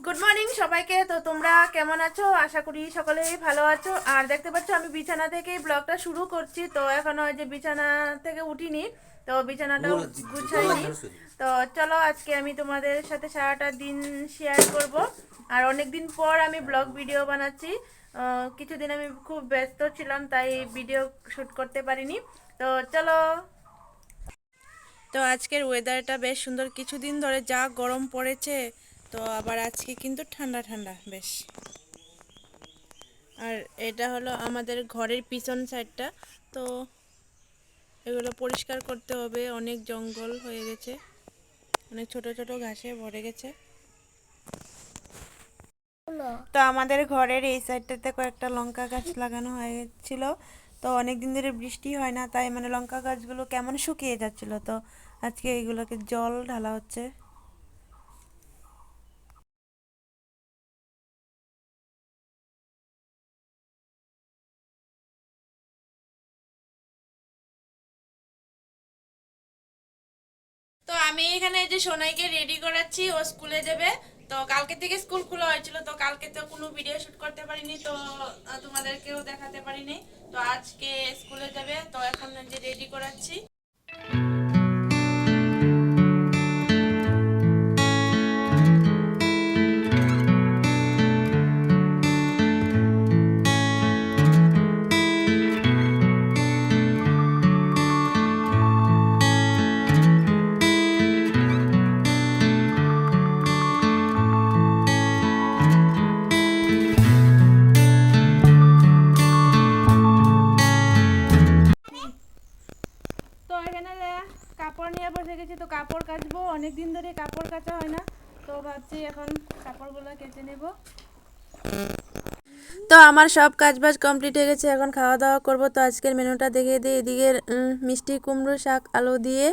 Good morning সবাইকে। তো তোমরা কেমন আছো? আশা করি সকলেই ভালো আছো। আর দেখতে পাচ্ছ আমি বিছানা থেকেই ব্লগটা শুরু করছি। তো এখনো যে বিছানা থেকে উঠিনি, তো বিছানাটাও গুছাইনি। তো চলো আজকে আমি তোমাদের সাথে সারাটা দিন শেয়ার করব। আর অনেক দিন পর আমি ব্লগ ভিডিও বানাচ্ছি। কিছুদিন আমি খুব ব্যস্ত ছিলাম, তাই ভিডিও শ্যুট করতে পারিনি। তো চলো। তো আজকের ওয়েদারটা বেশ সুন্দর। কিছুদিন ধরে যা গরম পড়েছে, তো আবার আজকে কিন্তু ঠান্ডা ঠান্ডা বেশ। আর এটা হলো আমাদের ঘরের পিছন সাইডটা। তো এগুলো পরিষ্কার করতে হবে, অনেক জঙ্গল হয়ে গেছে, অনেক ছোট ছোট ঘাসে ভরে গেছে। তো আমাদের ঘরের এই সাইডটাতে কয়েকটা লঙ্কা গাছ লাগানো হয়েছিল। তো অনেক দিন ধরে বৃষ্টি হয় না, তাই মানে লঙ্কা গাছগুলো কেমন শুকিয়ে যাচ্ছিল। তো আজকে এগুলোকে জল ঢালা হচ্ছে। তো আমি এখানে এই যে সোনাইকে রেডি করাচ্ছি, ও স্কুলে যাবে। তো কালকে থেকে স্কুল খোলা হয়েছিল, তো কালকে তো কোনো ভিডিও শুট করতে পারিনি, তো তোমাদেরকেও দেখাতে পারিনি। তো আজকে স্কুলে যাবে, তো এখন যে রেডি করাচ্ছি। তো এখানে কাপড় নিয়ে বসে গেছি। তো কাপড় কাচবো, অনেক দিন ধরে কাপড় কাচা হয় না। তো ভাবছি এখন কাপড়গুলো কেচে নেব। তো আমার সব কাজবাজ কমপ্লিট হয়ে গেছে, এখন খাওয়া দাওয়া করব। তো আজকের মেনুটা দেখিয়ে দিই। এদিকে মিষ্টি কুমড়ো শাক আলু দিয়ে,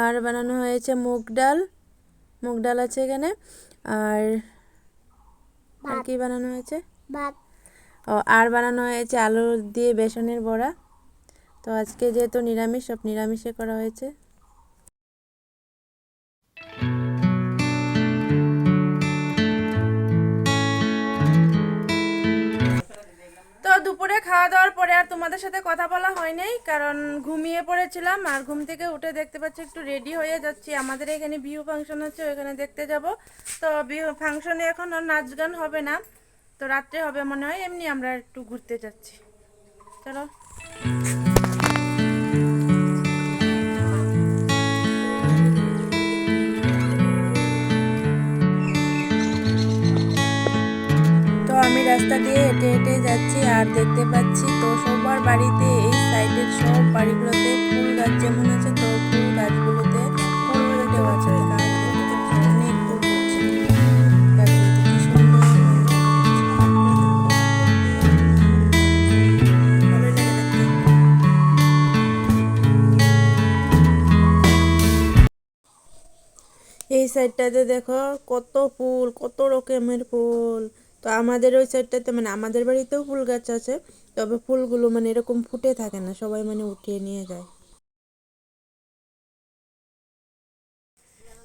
আর বানানো হয়েছে মুগ ডাল। মুগ ডাল আছে এখানে। আর আর কি বানানো হয়েছে? ভাত। ও, আর বানানো হয়েছে আলু দিয়ে বেসনের বড়া। তো আজকে যেহেতু নিরামিষ, সব নিরামিষে করা হয়েছে। তো দুপুরে খাওয়া দাওয়ার পরে আর তোমাদের সাথে কথা বলা হয়নি, কারণ ঘুমিয়ে পড়েছিলাম। আর ঘুম থেকে উঠে দেখতে পাচ্ছি একটু রেডি হয়ে যাচ্ছি। আমাদের এখানে বিহু ফাংশন আছে, ওখানে দেখতে যাব। তো বিহু ফাংশনে এখন আর নাচ গান হবে না, তো রাত্রে হবে মনে হয়। এমনি আমরা একটু ঘুরতে যাচ্ছি। চলো। তো আমি রাস্তা দিয়ে হেঁটে হেঁটে যাচ্ছি, আর দেখতে পাচ্ছি তো সবার বাড়িতে, এই সাইডের সব বাড়িগুলোতে ফুল গাছ যেমন আছে, তো ফুল গাছগুলোতে ফুল দেওয়া আছে। তো গাছ দেখতে পাচ্ছি অনেক ফুল ফুটছে গাছগুলোতে, কি সুন্দর ভালোই লাগে দেখতে। এই সাইডটাতে দেখো কত ফুল, কত রকমের ফুল। তো আমাদের ওই সাইডটাতে মানে আমাদের বাড়িতেও ফুল গাছ আছে, তবে ফুলগুলো মানে এরকম ফুটে থাকে না, সবাই মানে উঠিয়ে নিয়ে যায়।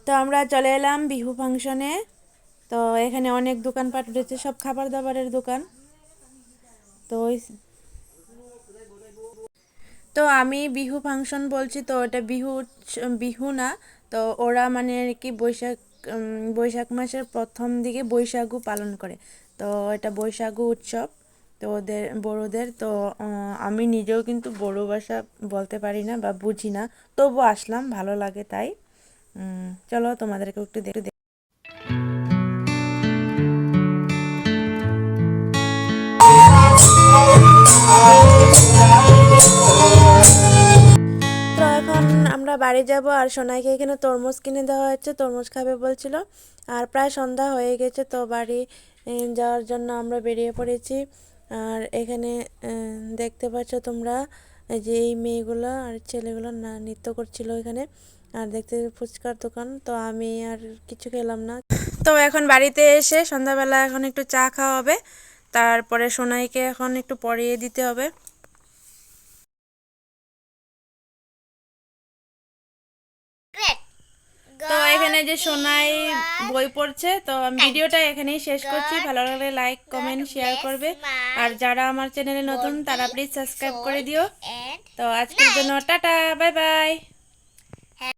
তো আমরা চলে এলাম বিহু ফাংশনে। তো এখানে অনেক দোকানপাট রয়েছে, সব খাবার দাবারের দোকান। তো তো আমি বিহু ফাংশন বলছি, তো এটা বিহু বিহু না। তো ওরা মানে আর কি বৈশাখ বৈশাখ মাসের প্রথম দিকে বৈশাখু পালন করে। তো এটা বৈশাখু উৎসব। তো ওদের বড়োদের তো আমি নিজেও কিন্তু বড়ো ভাষা বলতে পারি না বা বুঝি না, তবু আসলাম, ভালো লাগে তাই। চলো তোমাদেরকে একটু দেখতে। তো এখন আমরা বাড়ি যাব, আর সোনাইকে এখানে তরমুজ কিনে দেওয়া হচ্ছে, তরমুজ খাবে বলছিল। আর প্রায় সন্ধ্যা হয়ে গেছে, তো বাড়ি যাওয়ার জন্য আমরা বেরিয়ে পড়েছি। আর এখানে দেখতে পাচ্ছ তোমরা, যে এই মেয়েগুলো আর ছেলেগুলো না নৃত্য করছিল এখানে। আর দেখতে ফুচকার দোকান। তো আমি আর কিছু খেলাম না। তো এখন বাড়িতে এসে সন্ধ্যাবেলা এখন একটু চা খাওয়া হবে, তারপরে সোনাইকে এখন একটু পরিয়ে দিতে হবে। তো এখানে যে সোনাই বই পড়ছে। তো আমি ভিডিওটা এখানেই শেষ করছি। ভালো লাগলে লাইক কমেন্ট শেয়ার করবে, আর যারা আমার চ্যানেলে নতুন তারা প্লিজ সাবস্ক্রাইব করে দিও। তো আজকের জন্য টাটা, বাই বাই।